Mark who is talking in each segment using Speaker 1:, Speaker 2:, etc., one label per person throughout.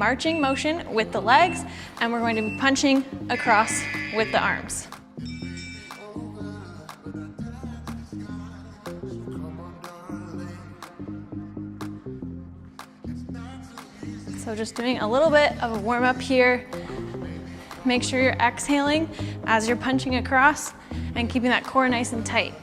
Speaker 1: Marching motion with the legs, and we're going to be punching across with the arms. So just doing a little bit of a warm up here. Make sure you're exhaling as you're punching across and keeping that core nice and tight.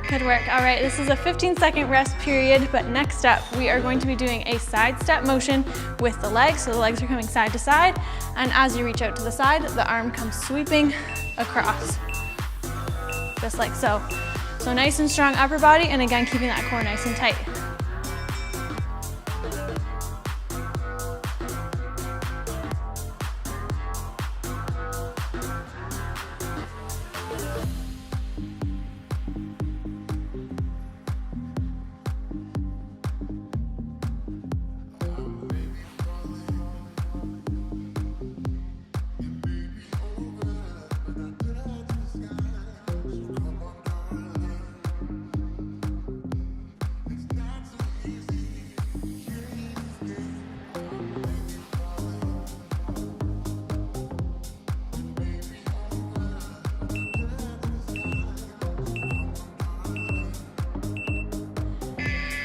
Speaker 1: Good work. All right, this is a 15-second rest period, but next up, we are going to be doing a side step motion with the legs. So the legs are coming side to side, and as you reach out to the side, the arm comes sweeping across, just like so. So nice and strong upper body, and again, keeping that core nice and tight.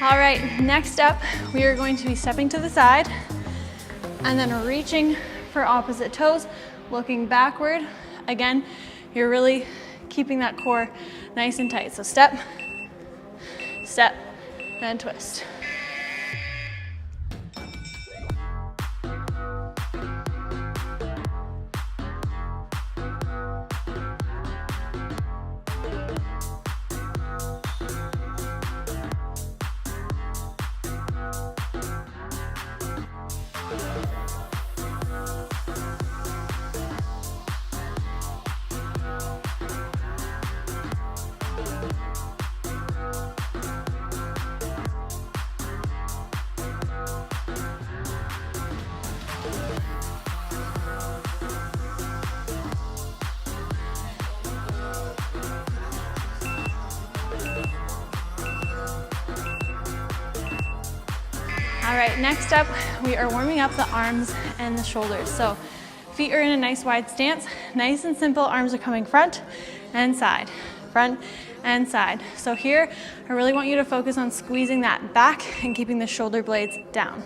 Speaker 1: All right, next up, we are going to be stepping to the side and then reaching for opposite toes, looking backward. Again, you're really keeping that core nice and tight. So step, step, and twist. All right, next up, we are warming up the arms and the shoulders. So feet are in a nice wide stance, nice and simple. Arms are coming front and side, front and side. So here, I really want you to focus on squeezing that back and keeping the shoulder blades down.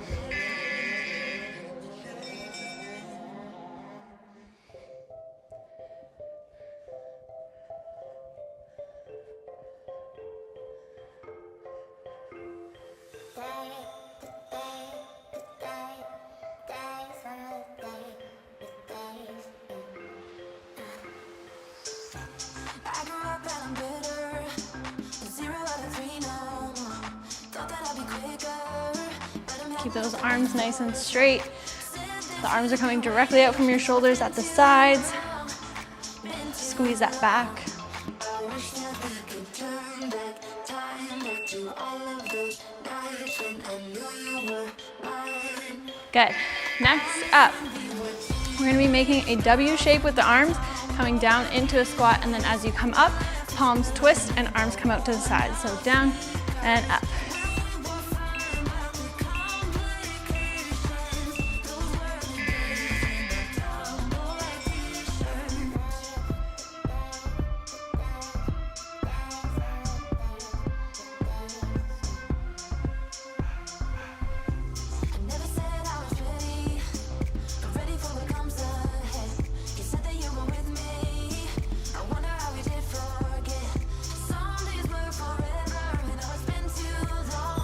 Speaker 1: Keep those arms nice and straight. The arms are coming directly out from your shoulders at the sides. Squeeze that back. Good. Next up, we're going to be making a W shape with the arms, coming down into a squat, and then as you come up, palms twist and arms come out to the side. So down and up.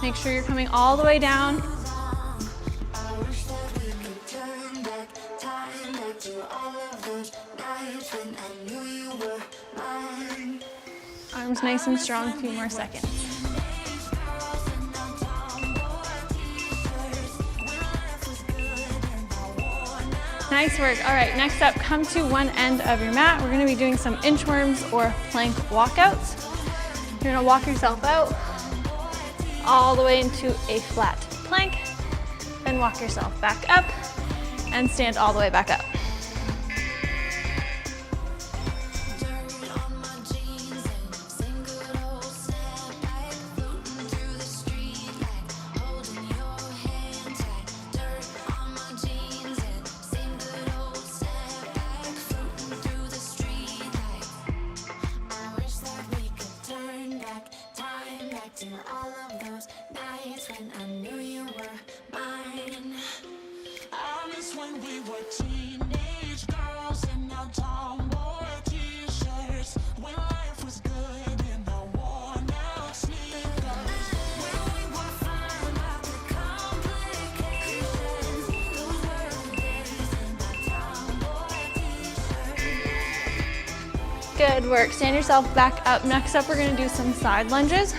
Speaker 1: Make sure you're coming all the way down. Arms nice and strong, a few more seconds. Nice work. All right, next up, come to one end of your mat. We're gonna be doing some inchworms or plank walkouts. You're gonna walk yourself out all the way into a flat plank, then walk yourself back up and stand all the way back up. Good work. Stand yourself back up. Next up, we're gonna do some side lunges.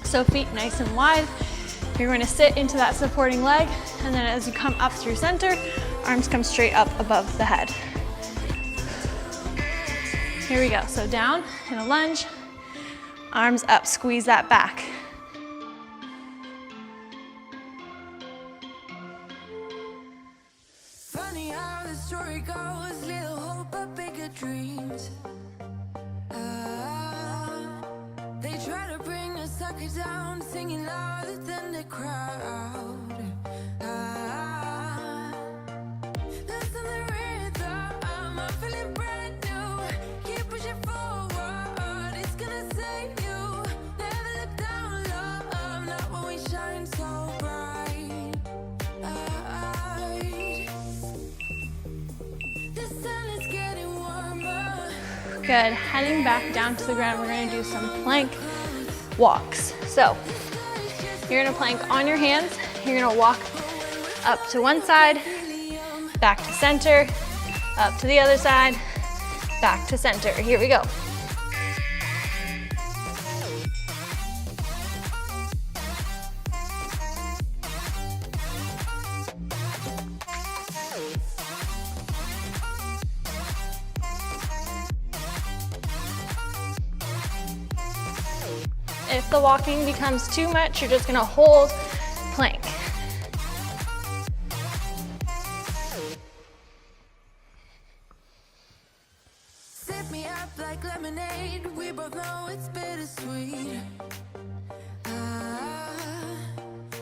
Speaker 1: So feet nice and wide. You're going to sit into that supporting leg, and then as you come up through center, arms come straight up above the head. Here we go. So down in a lunge, arms up, squeeze that back.
Speaker 2: Funny how the story goes, little hope but bigger dreams. They try to bring a sucker down, singing louder than the crowd. Listen the rhythm, I'm feeling brand new. Keep pushing forward, it's gonna save you. Never look down, love, not when we shine so bright. The sun is getting warmer.
Speaker 1: Good. Heading back down to the ground, we're going to do some plank walks. So you're going to plank on your hands. You're going to walk up to one side, back to center, up to the other side, back to center. Here we go. If the walking becomes too much, you're just gonna hold plank.
Speaker 2: Set me up like lemonade, we both know it's bittersweet.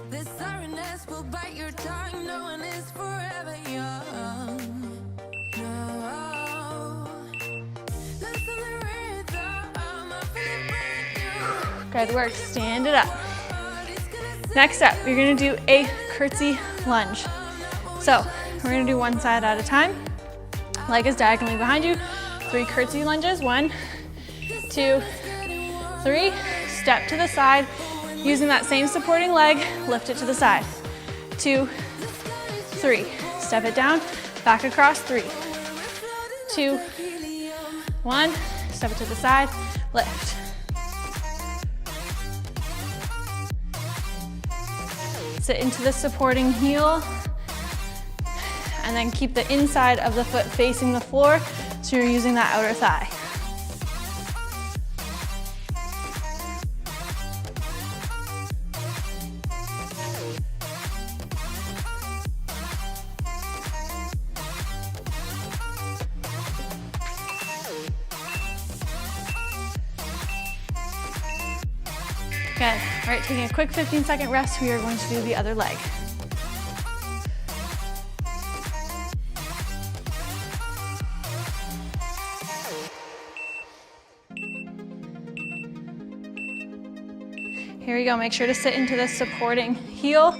Speaker 2: The sorrowness will bite your tongue, no one is forever young. No. Listen the rhythm, I'm feeling brand new.
Speaker 1: Good work, stand it up. Next up, you're gonna do a curtsy lunge. So we're gonna do one side at a time. Leg is diagonally behind you. 3 curtsy lunges, 1, 2, 3. Step to the side. Using that same supporting leg, lift it to the side. 2, 3. Step it down, back across, 3, 2, 1. Step it to the side, lift. Sit into the supporting heel, and then keep the inside of the foot facing the floor, so you're using that outer thigh. Good. All right, taking a quick 15-second rest, we are going to do the other leg. Here we go, make sure to sit into the supporting heel.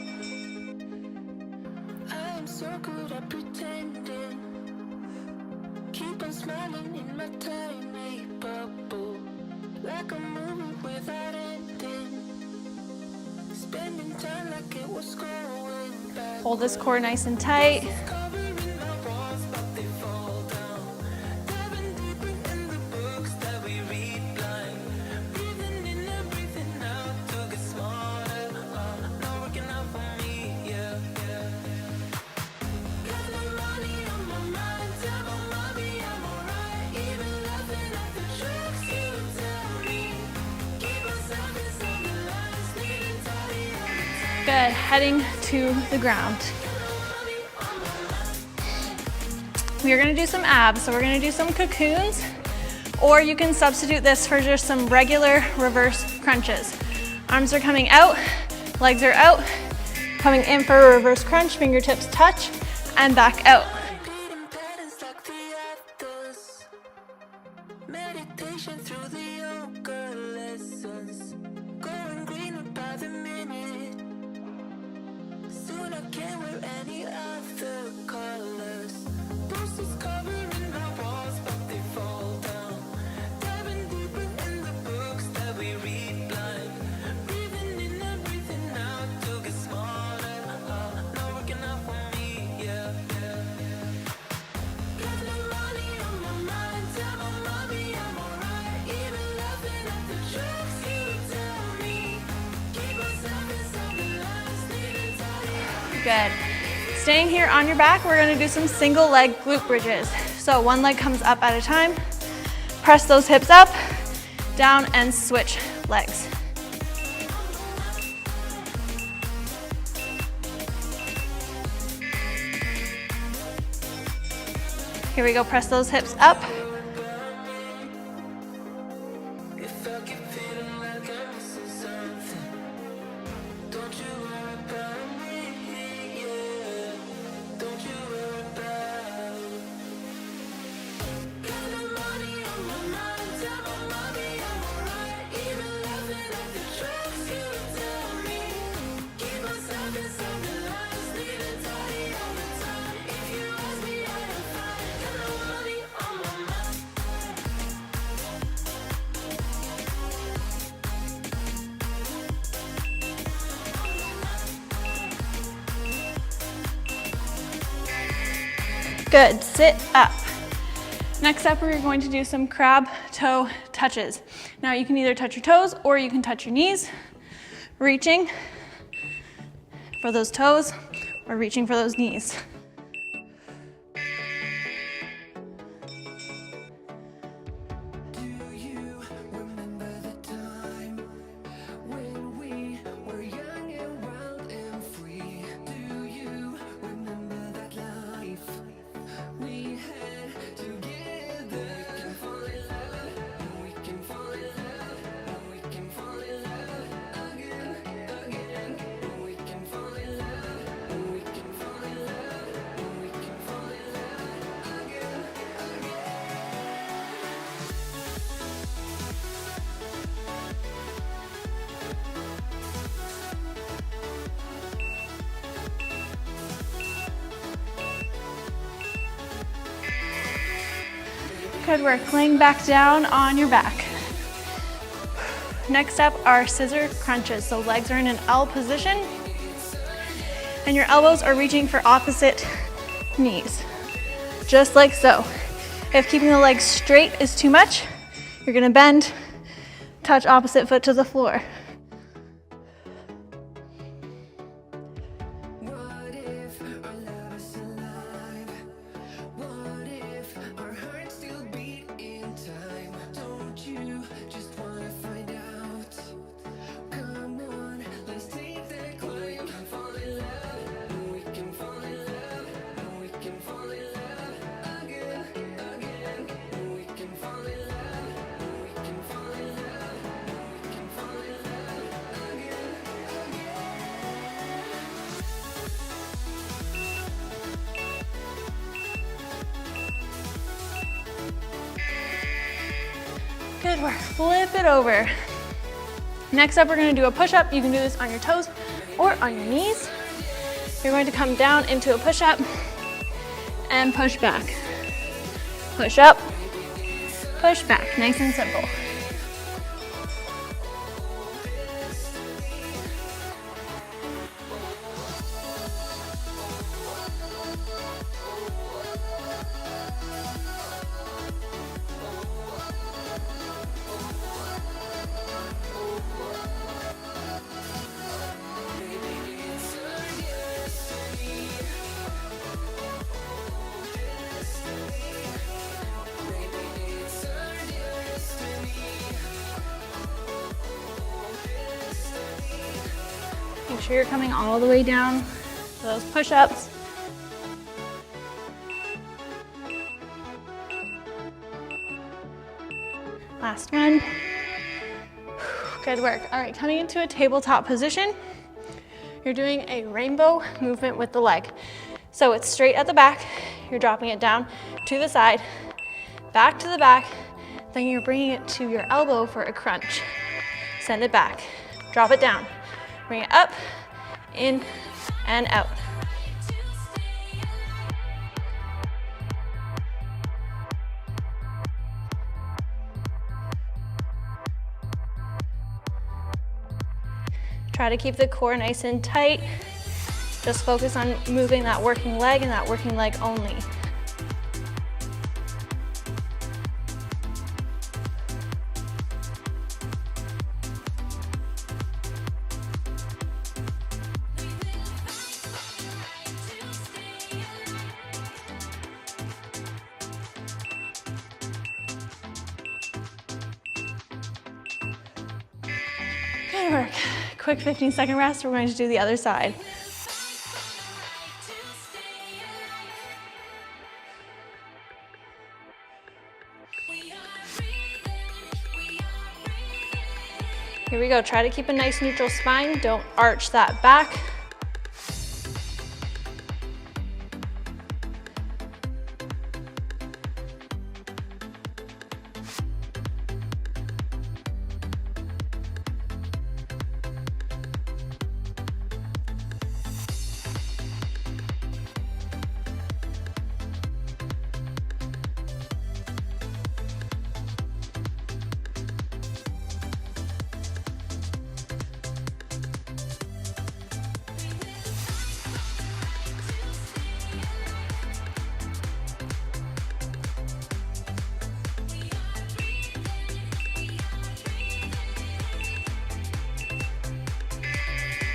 Speaker 2: I'm so good at pretending. Keep on smiling in my tiny bubble. Like a movie without ending. Spending time like it was going back.
Speaker 1: Hold this core nice and tight.
Speaker 2: Covering my walls, but they fall down. Diving deeper in the books that we read blind. Breathing in and breathing out to get smarter. Not working out for me, yeah. Got no money
Speaker 1: Good, heading to the ground. We are gonna do some abs, so we're gonna do some cocoons, or you can substitute this for just some regular reverse crunches. Arms are coming out, legs are out, coming in for a reverse crunch, fingertips touch, and back out.
Speaker 2: Repeating patterns like the others. Meditation through the yoga lessons. Going greener by the minute. Soon I can't wear any other colors. Posters covering my walls, but they fall down. Diving deeper in the books that we read blind. Breathing in and breathing out to get smarter. Not working out for me, yeah. Got no money on my mind, tell my mommy I'm alright. Even laughing at the jokes you tell me. Keep myself inside the lines, needing tired.
Speaker 1: Good. Staying here on your back, we're gonna do some single leg glute bridges. So one leg comes up at a time, press those hips up, down, and switch legs. Here we go, press those hips up.
Speaker 2: If I keep feeling like I'm missing something, don't you worry about me, yeah. Don't you worry about. Got no money on my mind, tell my mommy I'm alright. Even laughing at the jokes you tell me. Keep myself inside the lines, needing tidy all the time. If you ask me, I am fine. Got no money on my mind.
Speaker 1: Good, sit up. Next up, we're going to do some crab toe touches. Now you can either touch your toes or you can touch your knees, reaching for those toes or reaching for those knees.
Speaker 2: Do you remember the time when we were young and wild and free? Do you remember that life we had together? We can fall in love, and we can fall in love, and we can fall in love again, again. And we can fall in love, and we can fall in love, and we can fall in love again, again.
Speaker 1: Good work, laying back down on your back. Next up are scissor crunches. So legs are in an L position and your elbows are reaching for opposite knees, just like so. If keeping the legs straight is too much, you're gonna bend, touch opposite foot to the floor.
Speaker 2: What if our love is alive? What if our hearts still beat in time? Don't you just wanna find out? Come on, let's take that climb. We can fall in love, and we can fall in love, and we can fall in love again, again. And we can fall in love, and we can fall in love, and we can fall in love again, again.
Speaker 1: Good work, flip it over. Next up, we're gonna do a push-up. You can do this on your toes or on your knees. You're going to come down into a push-up and push back. Push up, push back, nice and simple. Make sure you're coming all the way down for those push-ups. Last one. Good work. All right, coming into a tabletop position. You're doing a rainbow movement with the leg. So it's straight at the back. You're dropping it down to the side, back to the back. Then you're bringing it to your elbow for a crunch. Send it back. Drop it down. Bring it up, in, and out. Try to keep the core nice and tight. Just focus on moving that working leg and that working leg only. Good work. Quick 15-second rest. We're going to do the other side. Here we go. Try to keep a nice neutral spine. Don't arch that back.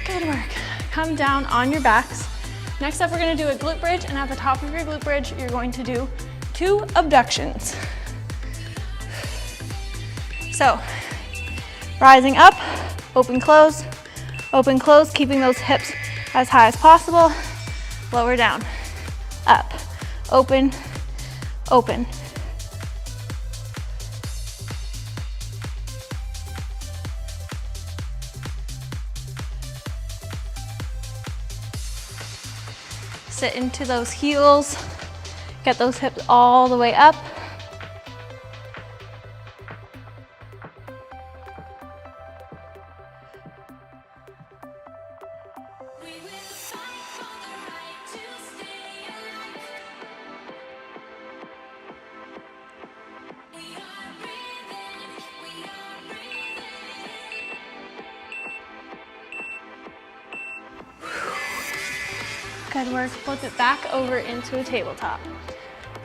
Speaker 1: Good work. Come down on your backs. Next up, we're gonna do a glute bridge, and at the top of your glute bridge, you're going to do 2 abductions. So, rising up, open, close, keeping those hips as high as possible. Lower down, up, open, open. Sit into those heels, get those hips all the way up. Good work. Flip it back over into a tabletop.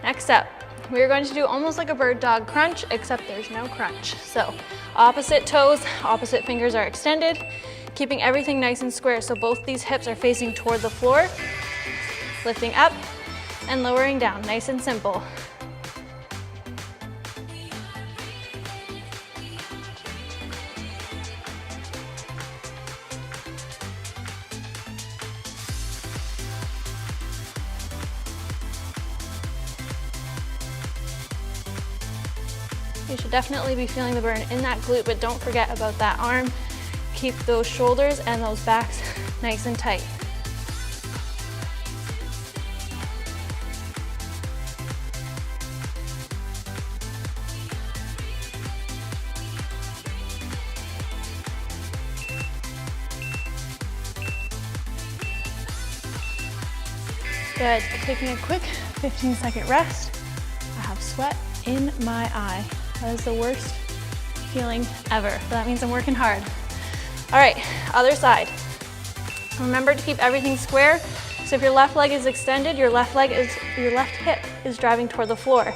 Speaker 1: Next up, we're going to do almost like a bird dog crunch, except there's no crunch. So opposite toes, opposite fingers are extended, keeping everything nice and square. So both these hips are facing toward the floor, lifting up and lowering down, nice and simple. You should definitely be feeling the burn in that glute, but don't forget about that arm. Keep those shoulders and those backs nice and tight. Good. Taking a quick 15-second rest. I have sweat in my eye. That is the worst feeling ever, but that means I'm working hard. All right, other side. Remember to keep everything square. So if your left leg is extended, your left hip is driving toward the floor.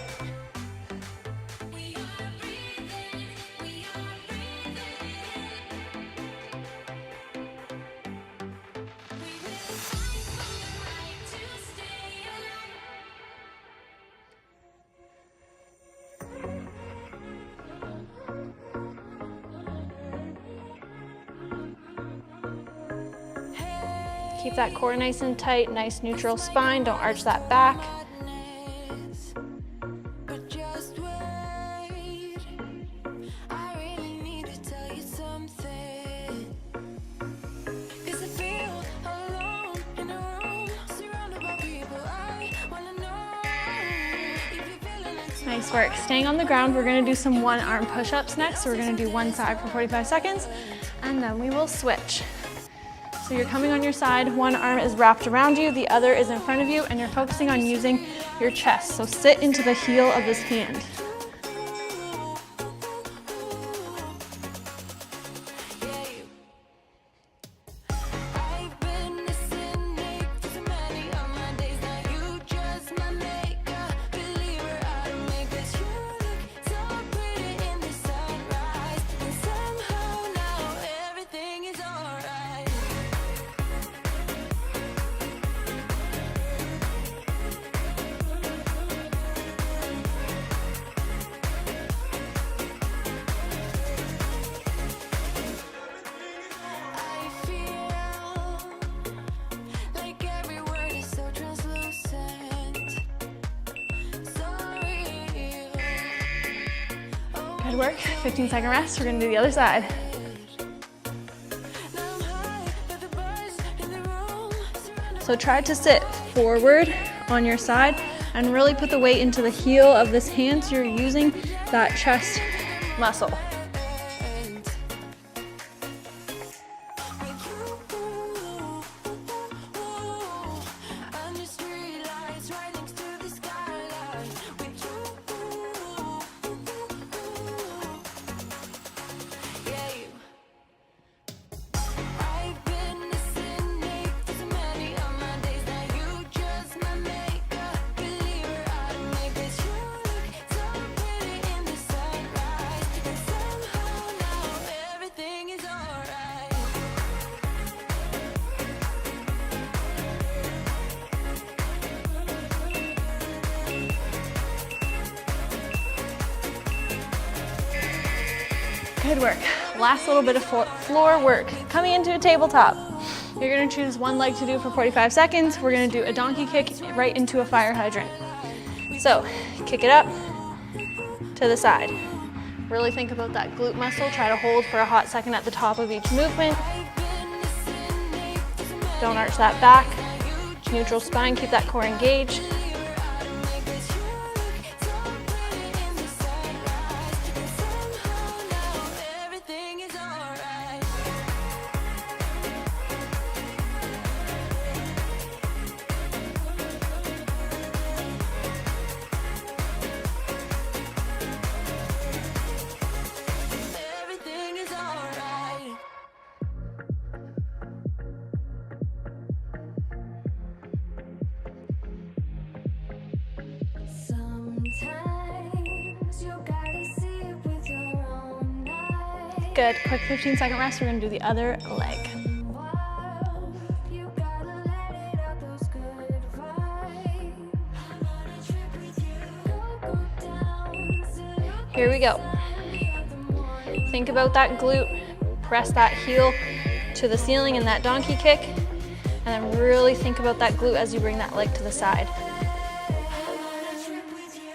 Speaker 1: Keep that core nice and tight, nice neutral spine. Don't arch that back.
Speaker 2: But just wait, I really need to tell you something. 'Cause I feel alone in a room, surrounded by people I wanna know. If you're feeling it
Speaker 1: Nice work. Staying on the ground, we're gonna do some one arm push-ups next. So we're gonna do one side for 45 seconds, and then we will switch. So you're coming on your side, one arm is wrapped around you, the other is in front of you, and you're focusing on using your chest. So sit into the heel of this hand.
Speaker 2: I've been a cynic for so many of my days. Now you just my makeup believer. I don't make this. You look so pretty in the sunrise, and somehow now everything is alright. I feel like every word is so translucent, so real.
Speaker 1: Good work. 15-second rest. We're gonna do the other side.
Speaker 2: Now I'm high, but the buzz in the room surrounded
Speaker 1: So try to sit forward on your side and really put the weight into the heel of this hand so you're using that chest muscle.
Speaker 2: under streetlights right next to the skyline with you. Yeah, you. I've been a cynic for so many of my days. Now you just my makeup believer. I don't make this. You look so pretty in the sunrise, and somehow now everything is alright.
Speaker 1: Good work. Last little bit of floor work. Coming into a tabletop. You're gonna choose one leg to do for 45 seconds. We're gonna do a donkey kick right into a fire hydrant. So, kick it up to the side. Really think about that glute muscle. Try to hold for a hot second at the top of each movement. Don't arch that back. Neutral spine, keep that core engaged.
Speaker 2: Everything is alright. Everything is alright. Sometimes you gotta see it with your own eyes.
Speaker 1: Good. Quick 15-second rest. We're gonna do the other leg.
Speaker 2: You gotta let it out, those good vibes. I'm on a trip with you. Go down, so
Speaker 1: Here we go. Think about that glute. Press that heel to the ceiling in that donkey kick. And then really think about that glute as you bring that leg to the side.
Speaker 2: I'm on a trip with you.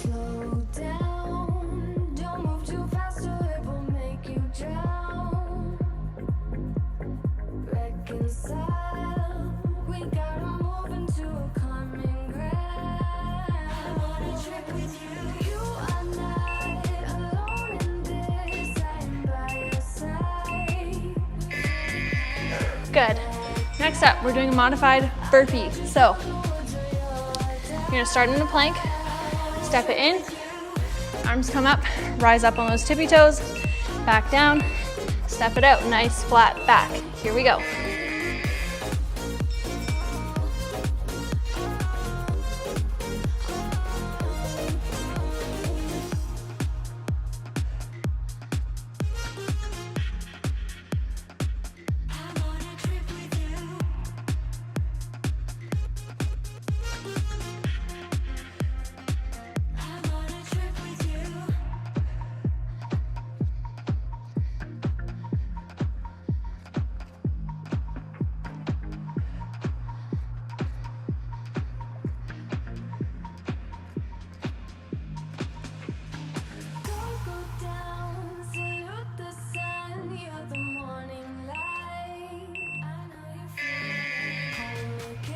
Speaker 2: Slow down, don't move too fast or it will make you drown. Reconcile, we gotta move into a common ground. I'm on a trip with you. You are not alone in this. I'm by your side.
Speaker 1: Good. Next up, we're doing a modified burpee. So, you're gonna start in a plank, step it in, arms come up, rise up on those tippy toes, back down, step it out, nice flat back. Here we go.
Speaker 2: I'm on a trip with you.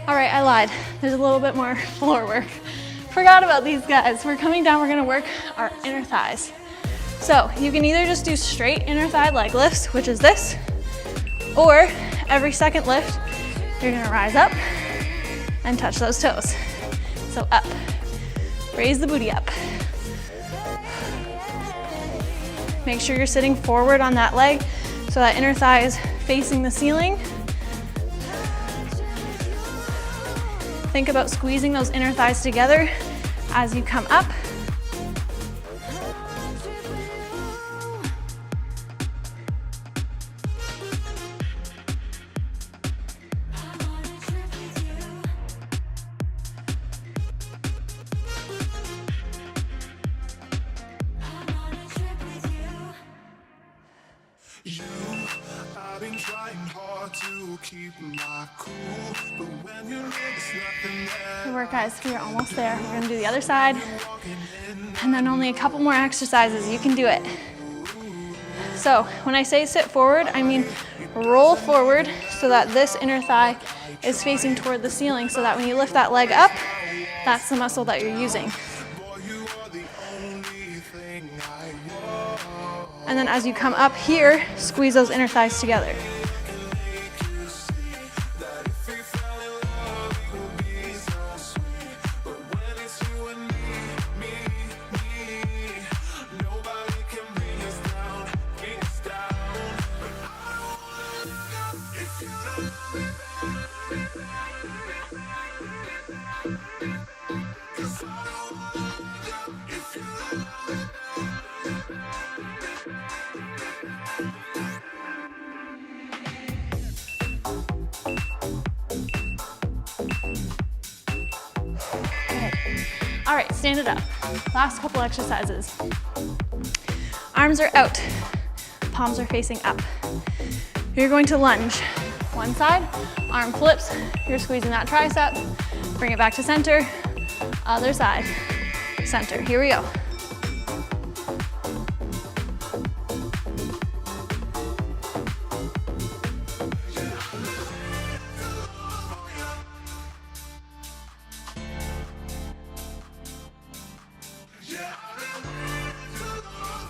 Speaker 1: All right, I lied. There's a little bit more floor work. Forgot about these guys. We're coming down, we're gonna work our inner thighs. So you can either just do straight inner thigh leg lifts, which is this, or every second lift, you're gonna rise up and touch those toes. So up, raise the booty up. Make sure you're sitting forward on that leg so that inner thigh is facing the ceiling. Think about squeezing those inner thighs together as you come up.
Speaker 2: I've been trying hard to keep my cool, but when you notice nothing there.
Speaker 1: Good work, guys. We are almost there. We're gonna do the other side, and then only a couple more exercises. You can do it. So when I say sit forward, I mean roll forward so that this inner thigh is facing toward the ceiling, so that when you lift that leg up, that's the muscle that you're using. And then as you come up here, squeeze those inner thighs together. All right, stand it up. Last couple exercises. Arms are out, palms are facing up. You're going to lunge. One side, arm flips, you're squeezing that tricep, bring it back to center, other side, center. Here we go.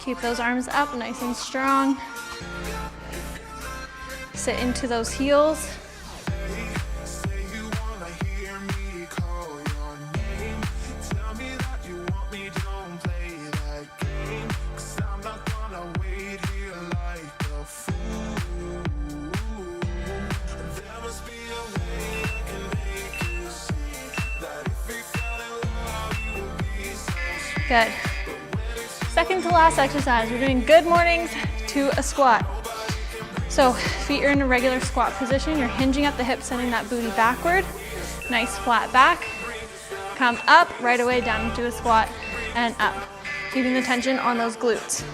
Speaker 1: Keep those arms up nice and strong. Sit into those heels. Good. Second to last exercise, we're doing good mornings to a squat. So feet are in a regular squat position. You're hinging at the hips, sending that booty backward. Nice flat back. Come up, right away down into a squat and up. Keeping the tension on those glutes.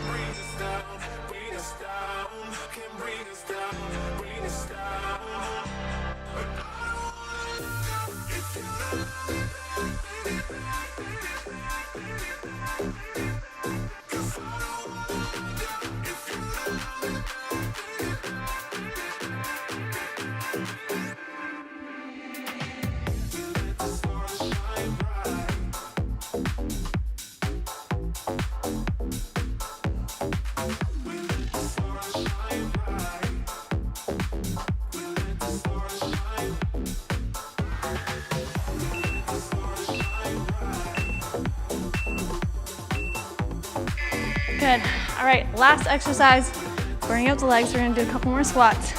Speaker 1: Good. All right, last exercise. Bring out the legs. We're gonna do a couple more squats.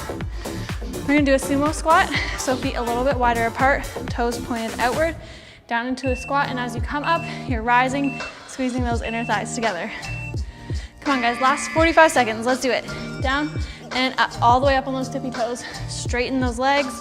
Speaker 1: We're gonna do a sumo squat, so feet a little bit wider apart, toes pointed outward, down into a squat, and as you come up, you're rising, squeezing those inner thighs together. Come on, guys, last 45 seconds. Let's do it. Down and up, all the way up on those tippy toes. Straighten those legs.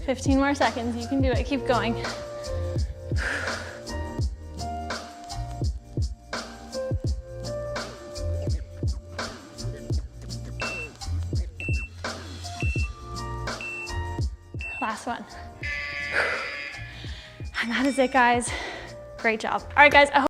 Speaker 1: Fifteen more seconds, you can do it, keep going. And that is it, guys. Great job. All right, guys, I hope